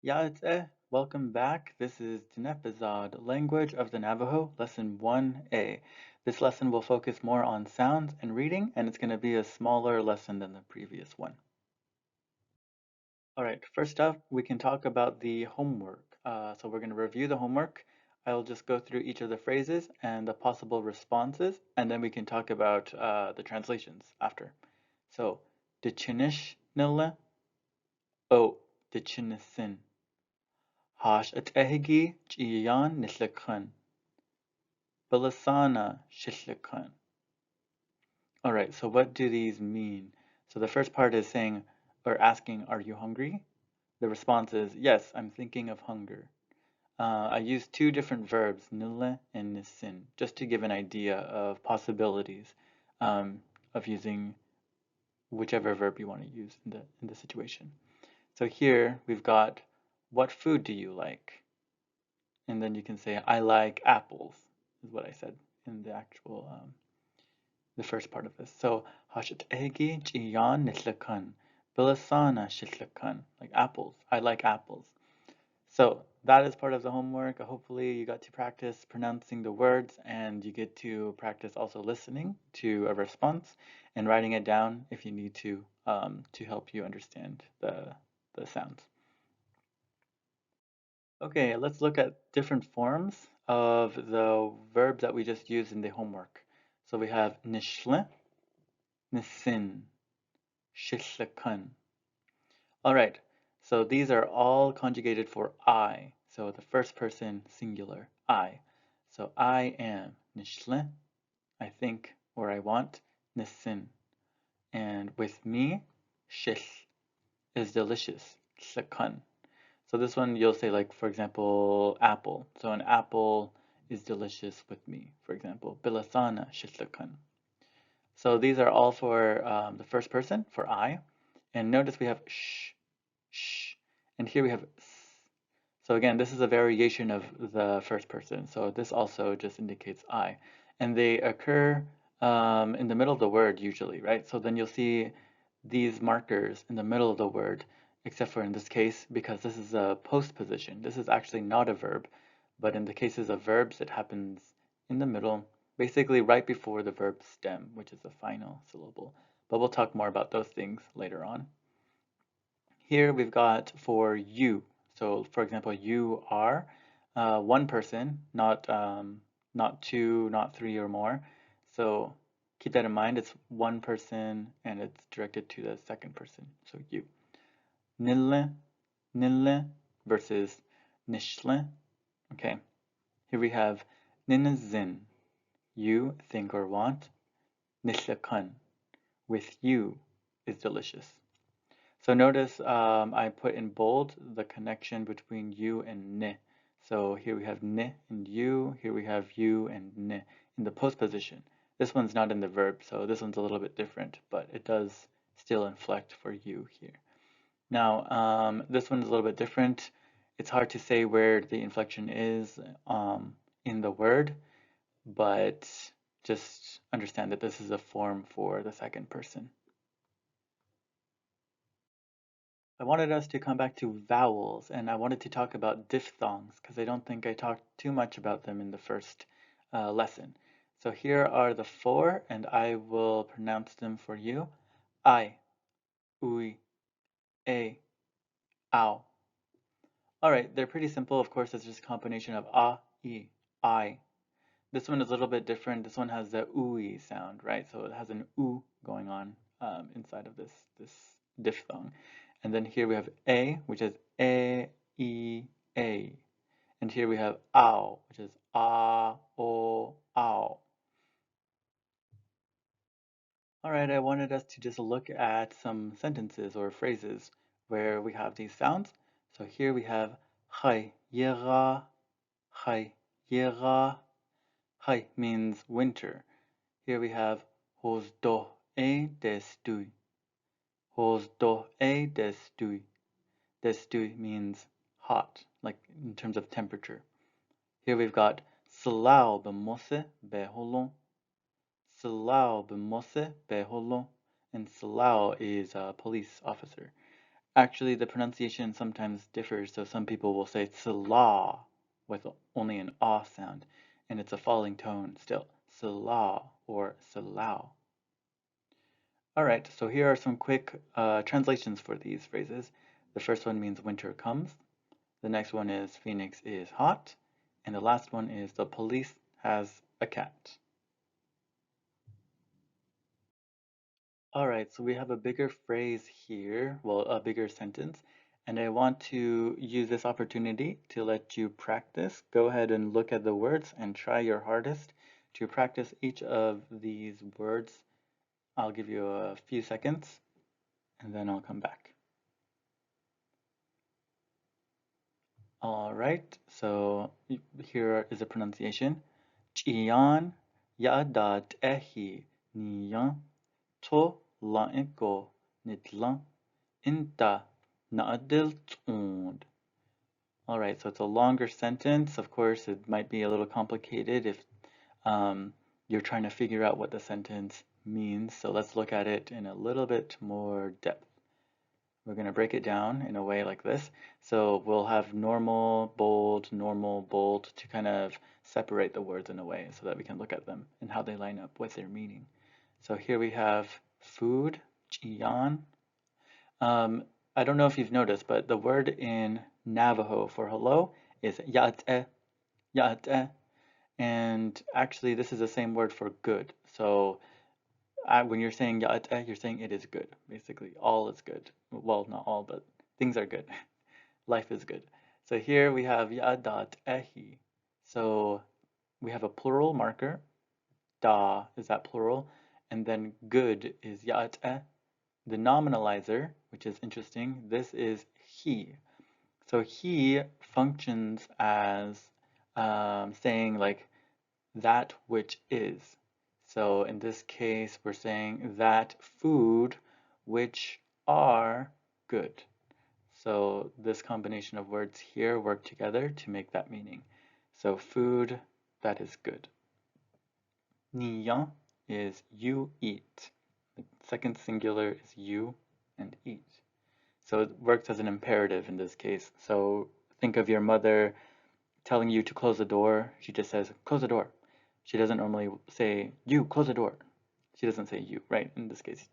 Welcome back. This is Dine Bizaad, Language of the Navajo, Lesson 1A. This lesson will focus more on sounds and reading, and it's going to be a smaller lesson than the previous one. All right, first up, we can talk about the homework. So we're going to review the homework. I'll just go through each of the phrases and the possible responses, and then we can talk about the translations after. So, de chinish nille, o de chinisin. Hash atehigi chiyan nishlikan. Bilasana shishlikan. All right, so what do these mean? So the first part is saying or asking, are you hungry? The response is, yes, I'm thinking of hunger. I use two different verbs, nille and nisin, just to give an idea of possibilities of using whichever verb you want to use in the situation. So here we've got, what food do you like? And then you can say, I like apples, is what I said in the actual, the first part of this. So, hashat egi chiyan nishlakan, bilasana shishlakan, like apples. I like apples. So that is part of the homework. Hopefully you got to practice pronouncing the words and you get to practice also listening to a response and writing it down if you need to help you understand the sounds. Okay, let's look at different forms of the verbs that we just used in the homework. So we have nishle, nisin, shishlakan. All right, so these are all conjugated for I. So the first person singular, I. So I am nishle, I think or I want, nisin. And with me, shish is delicious, shlakan. So this one you'll say like, for example, apple. So an apple is delicious with me, for example. Bilasana shishlakan. So these are all for the first person, for I. And notice we have sh, and here we have s. So again, this is a variation of the first person. So this also just indicates I. And they occur in the middle of the word usually, right? So then you'll see these markers in the middle of the word, except for in this case, because this is a post position. This is actually not a verb, but in the cases of verbs, it happens in the middle, basically right before the verb stem, which is the final syllable. But we'll talk more about those things later on. Here we've got for you. So for example, you are one person, not two, not three or more. So keep that in mind. It's one person and it's directed to the second person. So you. Nille, nille versus nishle. Okay. Here we have ninazin. You think or want. Nishlakan. With you is delicious. So notice I put in bold the connection between you and ne. So here we have ne and you, here we have you and ne in the post position. This one's not in the verb, so this one's a little bit different, but it does still inflect for you here. Now, this one is a little bit different. It's hard to say where the inflection is in the word, but just understand that this is a form for the second person. I wanted us to come back to vowels, and I wanted to talk about diphthongs because I don't think I talked too much about them in the first lesson. So here are the four, and I will pronounce them for you. I, ui, a, ow. All right, they're pretty simple. Of course, it's just a combination of I. This one is a little bit different. This one has the ui sound, right? So it has an u going on inside of this diphthong. And then here we have a, which is a. And here we have ow, which is ow. All right, I wanted us to just look at some sentences or phrases where we have these sounds. So here we have hay yera, hay yera. Hay means winter. Here we have hos do e destui. Hos do e destui. Destui means hot, like in terms of temperature. Here we've got Salau b'mose beholon. Salau b'mose beholon. And Salau is a police officer. Actually, the pronunciation sometimes differs, so some people will say sla with only an ah sound, and it's a falling tone still. Sla or salau. All right, so here are some quick translations for these phrases. The first one means winter comes. The next one is Phoenix is hot. And the last one is the police has a cat. All right, so we have a bigger phrase here, well, a bigger sentence, and I want to use this opportunity to let you practice. Go ahead and look at the words and try your hardest to practice each of these words. I'll give you a few seconds and then I'll come back. All right, so here is a pronunciation. Chiyan yadat ehi niyan to laiko nitlan inta naadiltund. All right, so it's a longer sentence. Of course, it might be a little complicated if you're trying to figure out what the sentence means. So let's look at it in a little bit more depth. We're going to break it down in a way like this. So we'll have normal, bold, to kind of separate the words in a way so that we can look at them and how they line up with their meaning. So here we have food, chiyan. I don't know if you've noticed, but the word in Navajo for hello is ya'ate, ya'ate. And actually, this is the same word for good. So when you're saying ya'ate, you're saying it is good. Basically, all is good. Well, not all, but things are good. Life is good. So here we have ya'adat ehi. So we have a plural marker. Da is that plural. And then good is ya'ate. The nominalizer, which is interesting, this is he. So he functions as saying like that which is. So in this case, we're saying that food which are good. So this combination of words here work together to make that meaning. So food that is good. Niyan is you eat. The second singular is you and eat. So it works as an imperative in this case. So think of your mother telling you to close the door. She just says, close the door. She doesn't normally say, you, close the door. She doesn't say you, right? In this case,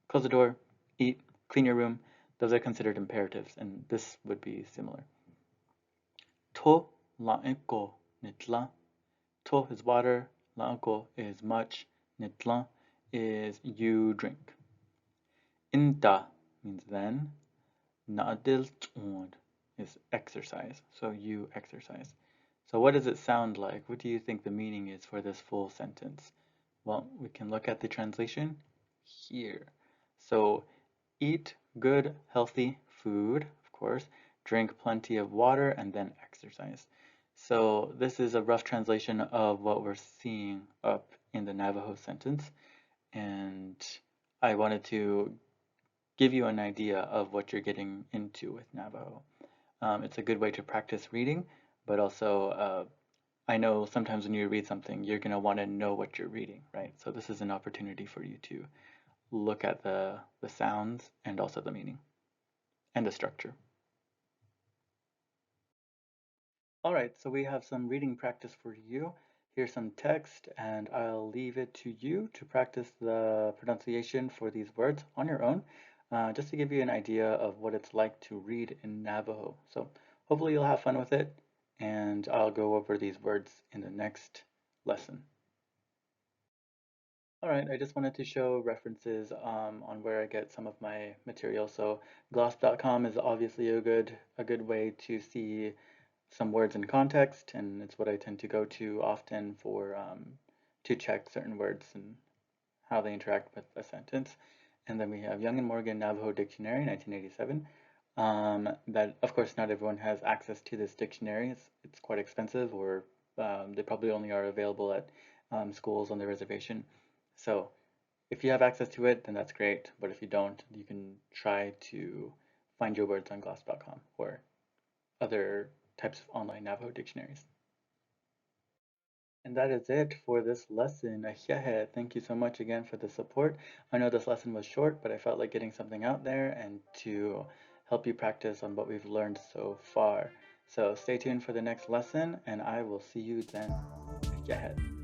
close the door, eat, clean your room. Those are considered imperatives, and this would be similar. To la'iko nitla. To is water, la'iko is much, nitla is you drink. Inta means then, na'adilt'un is exercise, so you exercise. So what does it sound like? What do you think the meaning is for this full sentence? Well, we can look at the translation here. So eat good, healthy food, of course, drink plenty of water, and then exercise. So this is a rough translation of what we're seeing up in the Navajo sentence. And I wanted to give you an idea of what you're getting into with Navajo. It's a good way to practice reading, but also I know sometimes when you read something, you're going to want to know what you're reading, right? So this is an opportunity for you to look at the sounds and also the meaning and the structure. All right, so we have some reading practice for you. Here's some text, and I'll leave it to you to practice the pronunciation for these words on your own, just to give you an idea of what it's like to read in Navajo. So hopefully you'll have fun with it, and I'll go over these words in the next lesson. All right, I just wanted to show references on where I get some of my material. So gloss.com is obviously a good way to see some words in context, and it's what I tend to go to often for to check certain words and how they interact with a sentence. And then we have Young and Morgan Navajo Dictionary, 1987. That, of course, not everyone has access to this dictionary. It's quite expensive, or they probably only are available at schools on the reservation. So if you have access to it, then that's great. But if you don't, you can try to find your words on gloss.com or other types of online Navajo dictionaries. And that is it for this lesson. Ahiahe, thank you so much again for the support. I know this lesson was short, but I felt like getting something out there and to help you practice on what we've learned so far. So stay tuned for the next lesson, and I will see you then. Yahed.